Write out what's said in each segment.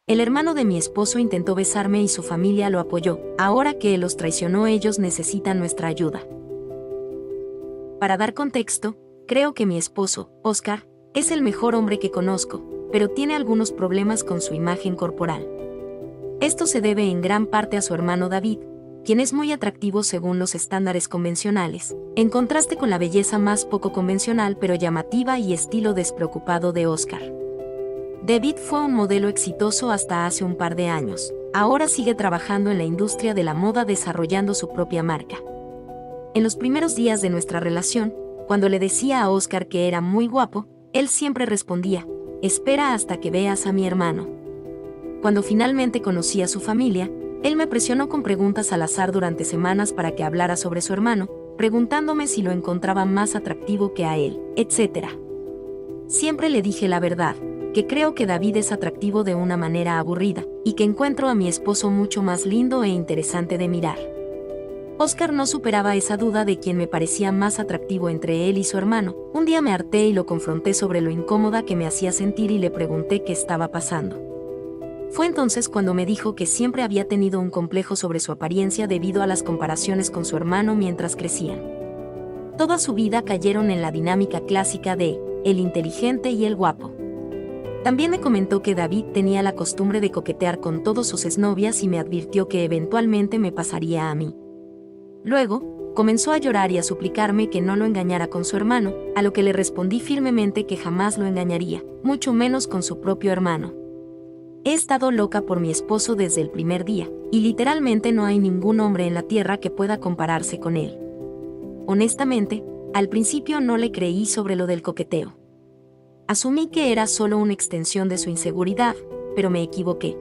El hermano de mi esposo intentó besarme y su familia lo apoyó. Ahora que él los traicionó, ellos necesitan nuestra ayuda. Para dar contexto, creo que mi esposo, Oscar, es el mejor hombre que conozco, pero tiene algunos problemas con su imagen corporal. Esto se debe en gran parte a su hermano David, quien es muy atractivo según los estándares convencionales, en contraste con la belleza más poco convencional pero llamativa y estilo despreocupado de Oscar. David fue un modelo exitoso hasta hace un par de años. Ahora sigue trabajando en la industria de la moda desarrollando su propia marca. En los primeros días de nuestra relación, cuando le decía a Oscar que era muy guapo, él siempre respondía, espera hasta que veas a mi hermano. Cuando finalmente conocí a su familia, él me presionó con preguntas al azar durante semanas para que hablara sobre su hermano, preguntándome si lo encontraba más atractivo que a él, etc. Siempre le dije la verdad, que creo que David es atractivo de una manera aburrida, y que encuentro a mi esposo mucho más lindo e interesante de mirar. Oscar no superaba esa duda de quién me parecía más atractivo entre él y su hermano. Un día me harté y lo confronté sobre lo incómoda que me hacía sentir y le pregunté qué estaba pasando. Fue entonces cuando me dijo que siempre había tenido un complejo sobre su apariencia debido a las comparaciones con su hermano mientras crecían. Toda su vida cayeron en la dinámica clásica de el inteligente y el guapo. También me comentó que David tenía la costumbre de coquetear con todas sus exnovias y me advirtió que eventualmente me pasaría a mí. Luego, comenzó a llorar y a suplicarme que no lo engañara con su hermano, a lo que le respondí firmemente que jamás lo engañaría, mucho menos con su propio hermano. He estado loca por mi esposo desde el primer día, y literalmente no hay ningún hombre en la tierra que pueda compararse con él. Honestamente, al principio no le creí sobre lo del coqueteo. Asumí que era solo una extensión de su inseguridad, pero me equivoqué.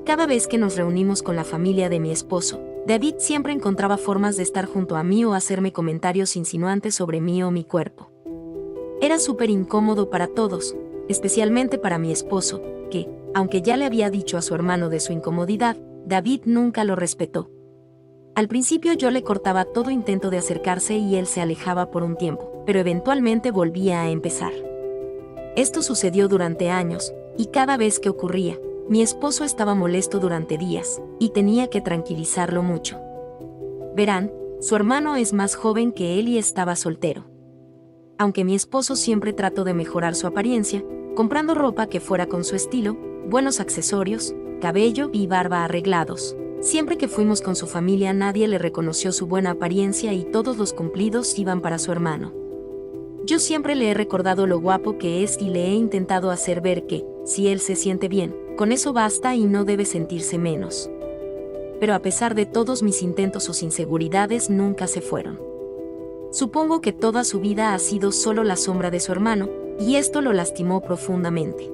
Cada vez que nos reunimos con la familia de mi esposo, David siempre encontraba formas de estar junto a mí o hacerme comentarios insinuantes sobre mí o mi cuerpo. Era súper incómodo para todos, especialmente para mi esposo, que, aunque ya le había dicho a su hermano de su incomodidad, David nunca lo respetó. Al principio yo le cortaba todo intento de acercarse y él se alejaba por un tiempo, pero eventualmente volvía a empezar. Esto sucedió durante años, y cada vez que ocurría, mi esposo estaba molesto durante días, y tenía que tranquilizarlo mucho. Verán, su hermano es más joven que él y estaba soltero. Aunque mi esposo siempre trató de mejorar su apariencia, comprando ropa que fuera con su estilo, buenos accesorios, cabello y barba arreglados. Siempre que fuimos con su familia nadie le reconoció su buena apariencia y todos los cumplidos iban para su hermano. Yo siempre le he recordado lo guapo que es y le he intentado hacer ver que, si él se siente bien, con eso basta y no debe sentirse menos. Pero a pesar de todos mis intentos, sus inseguridades nunca se fueron. Supongo que toda su vida ha sido solo la sombra de su hermano, y esto lo lastimó profundamente.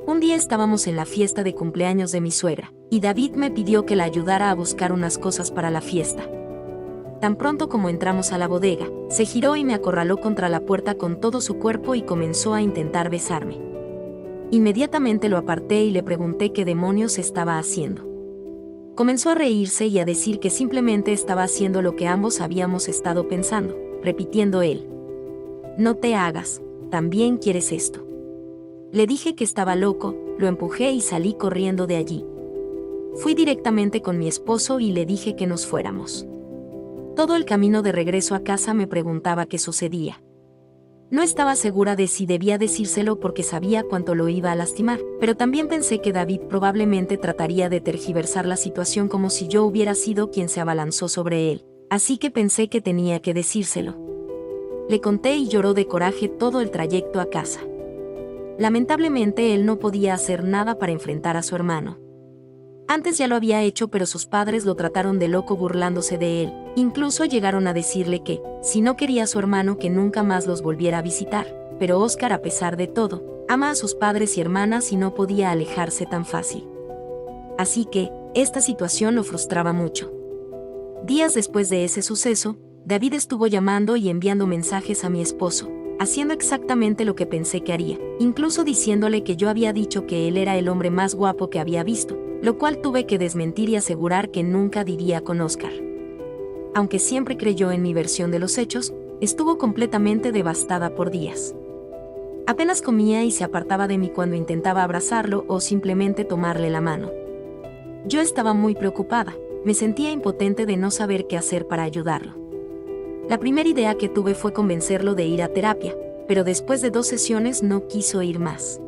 Un día estábamos en la fiesta de cumpleaños de mi suegra, y David me pidió que la ayudara a buscar unas cosas para la fiesta. Tan pronto como entramos a la bodega, se giró y me acorraló contra la puerta con todo su cuerpo y comenzó a intentar besarme. Inmediatamente lo aparté y le pregunté qué demonios estaba haciendo. Comenzó a reírse y a decir que simplemente estaba haciendo lo que ambos habíamos estado pensando, repitiendo él. No te hagas, también quieres esto. Le dije que estaba loco, lo empujé y salí corriendo de allí. Fui directamente con mi esposo y le dije que nos fuéramos. Todo el camino de regreso a casa me preguntaba qué sucedía. No estaba segura de si debía decírselo porque sabía cuánto lo iba a lastimar, pero también pensé que David probablemente trataría de tergiversar la situación como si yo hubiera sido quien se abalanzó sobre él, así que pensé que tenía que decírselo. Le conté y lloró de coraje todo el trayecto a casa. Lamentablemente él no podía hacer nada para enfrentar a su hermano. Antes ya lo había hecho, pero sus padres lo trataron de loco burlándose de él. Incluso llegaron a decirle que, si no quería a su hermano, que nunca más los volviera a visitar. Pero Oscar, a pesar de todo, ama a sus padres y hermanas y no podía alejarse tan fácil. Así que, esta situación lo frustraba mucho. Días después de ese suceso, David estuvo llamando y enviando mensajes a mi esposo, haciendo exactamente lo que pensé que haría, incluso diciéndole que yo había dicho que él era el hombre más guapo que había visto, lo cual tuve que desmentir y asegurar que nunca diría con Oscar. Aunque siempre creyó en mi versión de los hechos, estuvo completamente devastada por días. Apenas comía y se apartaba de mí cuando intentaba abrazarlo o simplemente tomarle la mano. Yo estaba muy preocupada, me sentía impotente de no saber qué hacer para ayudarlo. La primera idea que tuve fue convencerlo de ir a terapia, pero después de 2 sesiones no quiso ir más.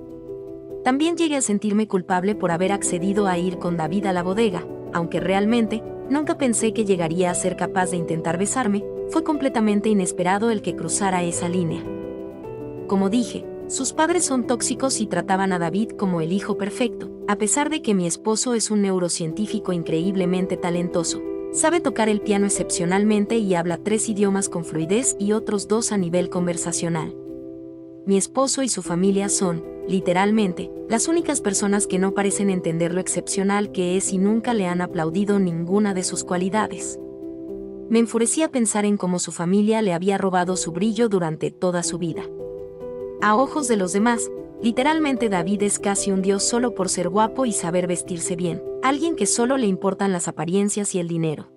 También llegué a sentirme culpable por haber accedido a ir con David a la bodega, aunque realmente nunca pensé que llegaría a ser capaz de intentar besarme, fue completamente inesperado el que cruzara esa línea. Como dije, sus padres son tóxicos y trataban a David como el hijo perfecto, a pesar de que mi esposo es un neurocientífico increíblemente talentoso. Sabe tocar el piano excepcionalmente y habla 3 idiomas con fluidez y otros 2 a nivel conversacional. Mi esposo y su familia son, literalmente, las únicas personas que no parecen entender lo excepcional que es y nunca le han aplaudido ninguna de sus cualidades. Me enfurecía pensar en cómo su familia le había robado su brillo durante toda su vida. A ojos de los demás, literalmente David es casi un dios solo por ser guapo y saber vestirse bien, alguien que solo le importan las apariencias y el dinero.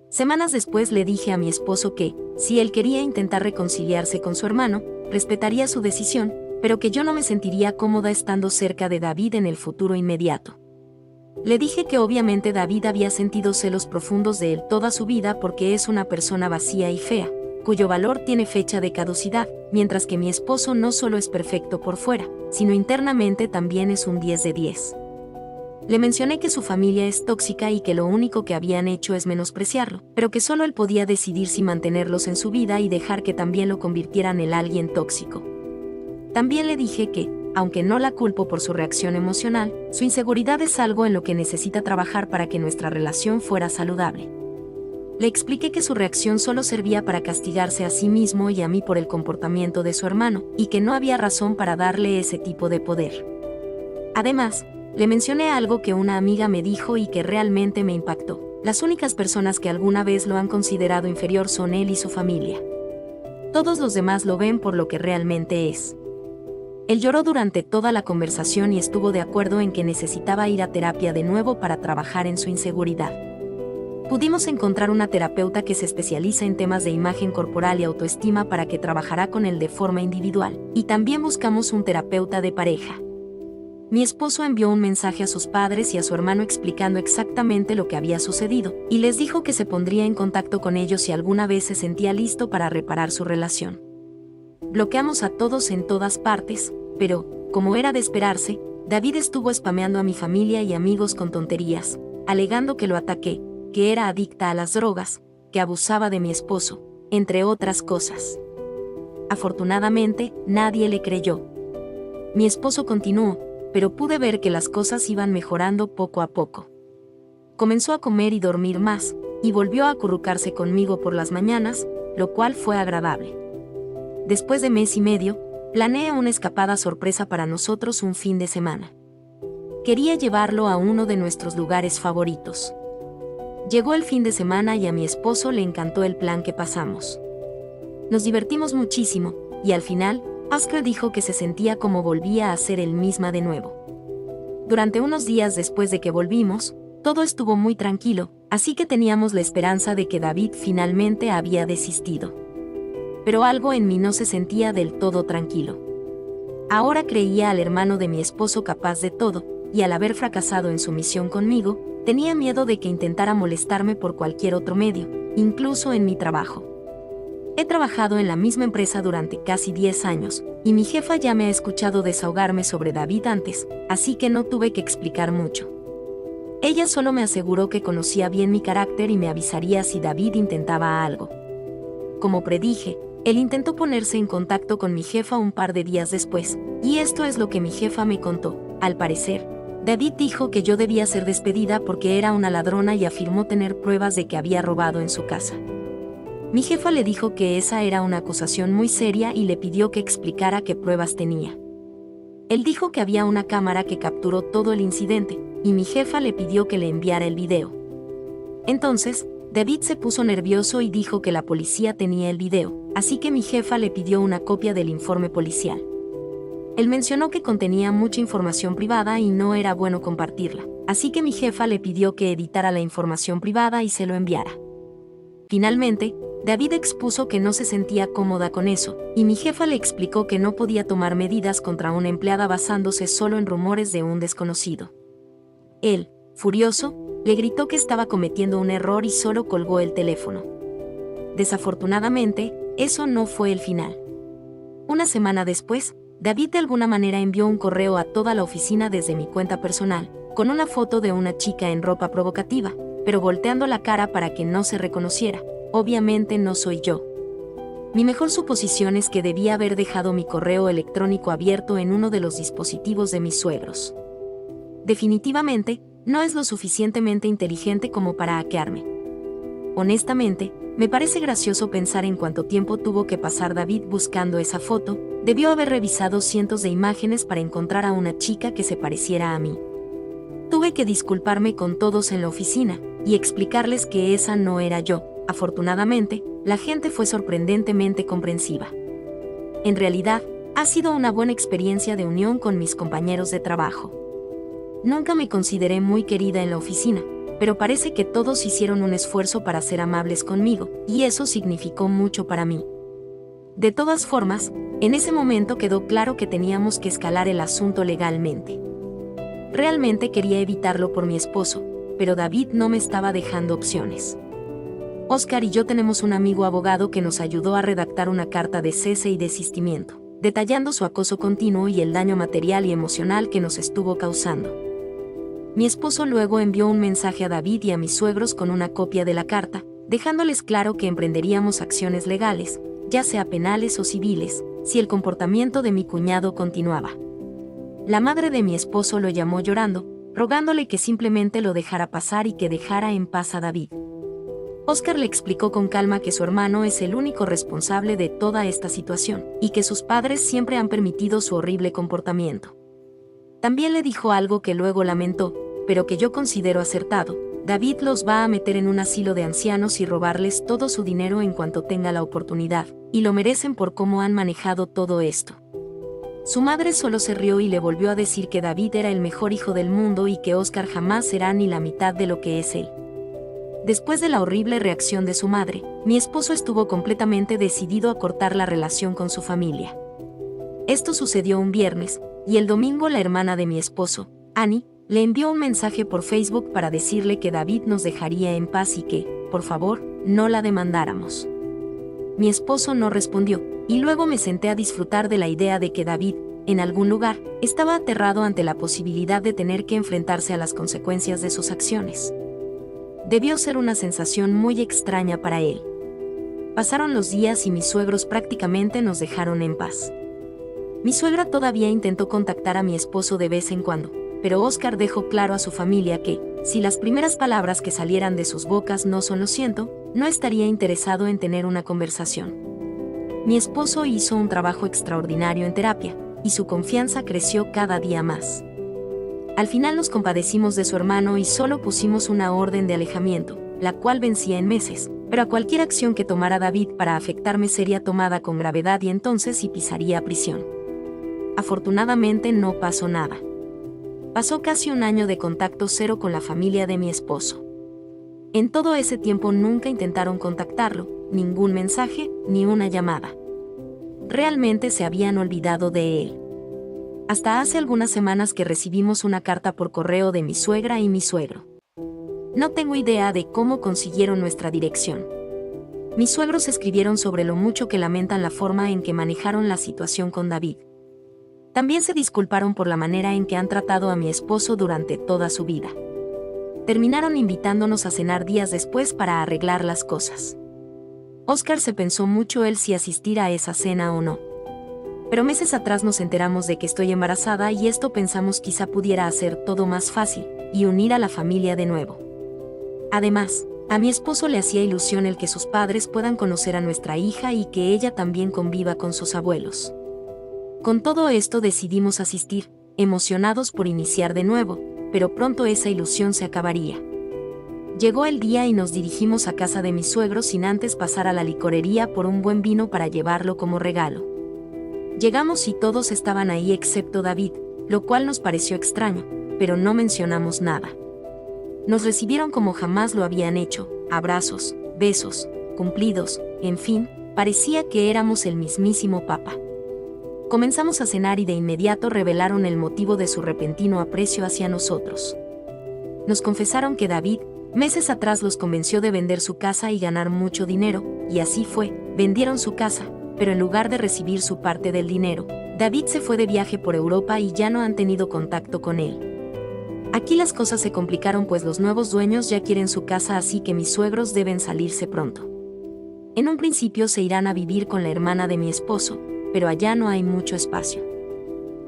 Semanas después le dije a mi esposo que, si él quería intentar reconciliarse con su hermano, respetaría su decisión, pero que yo no me sentiría cómoda estando cerca de David en el futuro inmediato. Le dije que obviamente David había sentido celos profundos de él toda su vida porque es una persona vacía y fea, cuyo valor tiene fecha de caducidad, mientras que mi esposo no solo es perfecto por fuera, sino internamente también es un 10 de 10. Le mencioné que su familia es tóxica y que lo único que habían hecho es menospreciarlo, pero que solo él podía decidir si mantenerlos en su vida y dejar que también lo convirtieran en alguien tóxico. También le dije que, aunque no la culpo por su reacción emocional, su inseguridad es algo en lo que necesita trabajar para que nuestra relación fuera saludable. Le expliqué que su reacción solo servía para castigarse a sí mismo y a mí por el comportamiento de su hermano, y que no había razón para darle ese tipo de poder. Además, le mencioné algo que una amiga me dijo y que realmente me impactó. Las únicas personas que alguna vez lo han considerado inferior son él y su familia. Todos los demás lo ven por lo que realmente es. Él lloró durante toda la conversación y estuvo de acuerdo en que necesitaba ir a terapia de nuevo para trabajar en su inseguridad. Pudimos encontrar una terapeuta que se especializa en temas de imagen corporal y autoestima para que trabajará con él de forma individual, y también buscamos un terapeuta de pareja. Mi esposo envió un mensaje a sus padres y a su hermano explicando exactamente lo que había sucedido, y les dijo que se pondría en contacto con ellos si alguna vez se sentía listo para reparar su relación. Bloqueamos a todos en todas partes, pero, como era de esperarse, David estuvo spameando a mi familia y amigos con tonterías, alegando que lo ataqué, que era adicta a las drogas, que abusaba de mi esposo, entre otras cosas. Afortunadamente, nadie le creyó. Mi esposo continuó, pero pude ver que las cosas iban mejorando poco a poco. Comenzó a comer y dormir más, y volvió a acurrucarse conmigo por las mañanas, lo cual fue agradable. Después de mes y medio, planeé una escapada sorpresa para nosotros un fin de semana. Quería llevarlo a uno de nuestros lugares favoritos. Llegó el fin de semana y a mi esposo le encantó el plan que pasamos. Nos divertimos muchísimo, y al final, Oscar dijo que se sentía como volvía a ser él misma de nuevo. Durante unos días después de que volvimos, todo estuvo muy tranquilo, así que teníamos la esperanza de que David finalmente había desistido. Pero algo en mí no se sentía del todo tranquilo. Ahora creía al hermano de mi esposo capaz de todo, y al haber fracasado en su misión conmigo, tenía miedo de que intentara molestarme por cualquier otro medio, incluso en mi trabajo. He trabajado en la misma empresa durante casi 10 años, y mi jefa ya me ha escuchado desahogarme sobre David antes, así que no tuve que explicar mucho. Ella solo me aseguró que conocía bien mi carácter y me avisaría si David intentaba algo. Como predije, él intentó ponerse en contacto con mi jefa un par de días después, y esto es lo que mi jefa me contó. Al parecer, David dijo que yo debía ser despedida porque era una ladrona y afirmó tener pruebas de que había robado en su casa. Mi jefa le dijo que esa era una acusación muy seria y le pidió que explicara qué pruebas tenía. Él dijo que había una cámara que capturó todo el incidente, y mi jefa le pidió que le enviara el video. Entonces, David se puso nervioso y dijo que la policía tenía el video, así que mi jefa le pidió una copia del informe policial. Él mencionó que contenía mucha información privada y no era bueno compartirla, así que mi jefa le pidió que editara la información privada y se lo enviara. Finalmente, David expuso que no se sentía cómoda con eso, y mi jefa le explicó que no podía tomar medidas contra una empleada basándose solo en rumores de un desconocido. Él, furioso, le gritó que estaba cometiendo un error y solo colgó el teléfono. Desafortunadamente, eso no fue el final. Una semana después, David de alguna manera envió un correo a toda la oficina desde mi cuenta personal, con una foto de una chica en ropa provocativa, pero volteando la cara para que no se reconociera. Obviamente no soy yo. Mi mejor suposición es que debía haber dejado mi correo electrónico abierto en uno de los dispositivos de mis suegros. Definitivamente, no es lo suficientemente inteligente como para hackearme. Honestamente, me parece gracioso pensar en cuánto tiempo tuvo que pasar David buscando esa foto. Debió haber revisado cientos de imágenes para encontrar a una chica que se pareciera a mí. Tuve que disculparme con todos en la oficina y explicarles que esa no era yo. Afortunadamente, la gente fue sorprendentemente comprensiva. En realidad, ha sido una buena experiencia de unión con mis compañeros de trabajo. Nunca me consideré muy querida en la oficina, pero parece que todos hicieron un esfuerzo para ser amables conmigo, y eso significó mucho para mí. De todas formas, en ese momento quedó claro que teníamos que escalar el asunto legalmente. Realmente quería evitarlo por mi esposo, pero David no me estaba dejando opciones. Oscar y yo tenemos un amigo abogado que nos ayudó a redactar una carta de cese y desistimiento, detallando su acoso continuo y el daño material y emocional que nos estuvo causando. Mi esposo luego envió un mensaje a David y a mis suegros con una copia de la carta, dejándoles claro que emprenderíamos acciones legales, ya sea penales o civiles, si el comportamiento de mi cuñado continuaba. La madre de mi esposo lo llamó llorando, rogándole que simplemente lo dejara pasar y que dejara en paz a David. Oscar le explicó con calma que su hermano es el único responsable de toda esta situación, y que sus padres siempre han permitido su horrible comportamiento. También le dijo algo que luego lamentó, pero que yo considero acertado: David los va a meter en un asilo de ancianos y robarles todo su dinero en cuanto tenga la oportunidad, y lo merecen por cómo han manejado todo esto. Su madre solo se rió y le volvió a decir que David era el mejor hijo del mundo y que Oscar jamás será ni la mitad de lo que es él. Después de la horrible reacción de su madre, mi esposo estuvo completamente decidido a cortar la relación con su familia. Esto sucedió un viernes, y el domingo la hermana de mi esposo, Annie, le envió un mensaje por Facebook para decirle que David nos dejaría en paz y que, por favor, no la demandáramos. Mi esposo no respondió, y luego me senté a disfrutar de la idea de que David, en algún lugar, estaba aterrado ante la posibilidad de tener que enfrentarse a las consecuencias de sus acciones. Debió ser una sensación muy extraña para él. Pasaron los días y mis suegros prácticamente nos dejaron en paz. Mi suegra todavía intentó contactar a mi esposo de vez en cuando, pero Oscar dejó claro a su familia que, si las primeras palabras que salieran de sus bocas no son "lo siento", no estaría interesado en tener una conversación. Mi esposo hizo un trabajo extraordinario en terapia, y su confianza creció cada día más. Al final nos compadecimos de su hermano y solo pusimos una orden de alejamiento, la cual vencía en meses, pero a cualquier acción que tomara David para afectarme sería tomada con gravedad y entonces sí pisaría a prisión. Afortunadamente no pasó nada. Pasó casi un año de contacto cero con la familia de mi esposo. En todo ese tiempo nunca intentaron contactarlo, ningún mensaje, ni una llamada. Realmente se habían olvidado de él. Hasta hace algunas semanas que recibimos una carta por correo de mi suegra y mi suegro. No tengo idea de cómo consiguieron nuestra dirección. Mis suegros escribieron sobre lo mucho que lamentan la forma en que manejaron la situación con David. También se disculparon por la manera en que han tratado a mi esposo durante toda su vida. Terminaron invitándonos a cenar días después para arreglar las cosas. Oscar se pensó mucho él si asistir a esa cena o no. Pero meses atrás nos enteramos de que estoy embarazada y esto pensamos quizá pudiera hacer todo más fácil y unir a la familia de nuevo. Además, a mi esposo le hacía ilusión el que sus padres puedan conocer a nuestra hija y que ella también conviva con sus abuelos. Con todo esto decidimos asistir, emocionados por iniciar de nuevo, pero pronto esa ilusión se acabaría. Llegó el día y nos dirigimos a casa de mis suegros sin antes pasar a la licorería por un buen vino para llevarlo como regalo. Llegamos y todos estaban ahí excepto David, lo cual nos pareció extraño, pero no mencionamos nada. Nos recibieron como jamás lo habían hecho, abrazos, besos, cumplidos, en fin, parecía que éramos el mismísimo Papa. Comenzamos a cenar y de inmediato revelaron el motivo de su repentino aprecio hacia nosotros. Nos confesaron que David, meses atrás los convenció de vender su casa y ganar mucho dinero, y así fue, vendieron su casa, pero en lugar de recibir su parte del dinero, David se fue de viaje por Europa y ya no han tenido contacto con él. Aquí las cosas se complicaron pues los nuevos dueños ya quieren su casa, así que mis suegros deben salirse pronto. En un principio se irán a vivir con la hermana de mi esposo, pero allá no hay mucho espacio.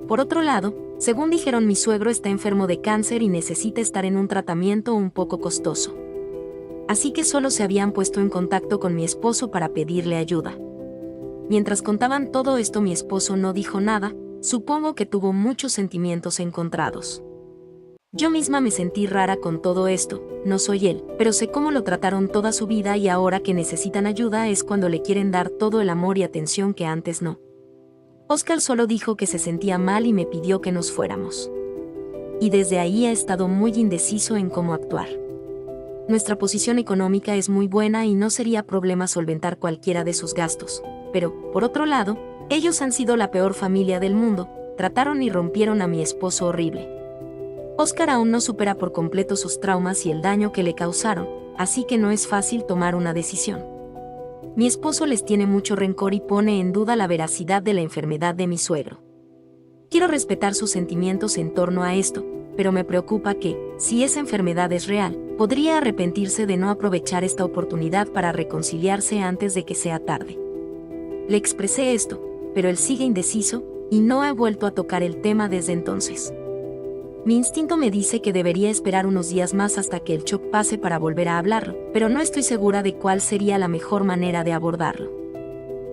Por otro lado, según dijeron, mi suegro está enfermo de cáncer y necesita estar en un tratamiento un poco costoso. Así que solo se habían puesto en contacto con mi esposo para pedirle ayuda. Mientras contaban todo esto, mi esposo no dijo nada, supongo que tuvo muchos sentimientos encontrados. Yo misma me sentí rara con todo esto, no soy él, pero sé cómo lo trataron toda su vida y ahora que necesitan ayuda es cuando le quieren dar todo el amor y atención que antes no. Oscar solo dijo que se sentía mal y me pidió que nos fuéramos. Y desde ahí he estado muy indeciso en cómo actuar. Nuestra posición económica es muy buena y no sería problema solventar cualquiera de sus gastos, pero, por otro lado, ellos han sido la peor familia del mundo, trataron y rompieron a mi esposo horrible. Oscar aún no supera por completo sus traumas y el daño que le causaron, así que no es fácil tomar una decisión. Mi esposo les tiene mucho rencor y pone en duda la veracidad de la enfermedad de mi suegro. Quiero respetar sus sentimientos en torno a esto, pero me preocupa que, si esa enfermedad es real, podría arrepentirse de no aprovechar esta oportunidad para reconciliarse antes de que sea tarde. Le expresé esto, pero él sigue indeciso, y no he vuelto a tocar el tema desde entonces. Mi instinto me dice que debería esperar unos días más hasta que el shock pase para volver a hablarlo, pero no estoy segura de cuál sería la mejor manera de abordarlo.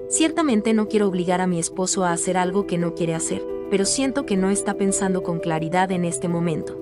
Ciertamente no quiero obligar a mi esposo a hacer algo que no quiere hacer, pero siento que no está pensando con claridad en este momento.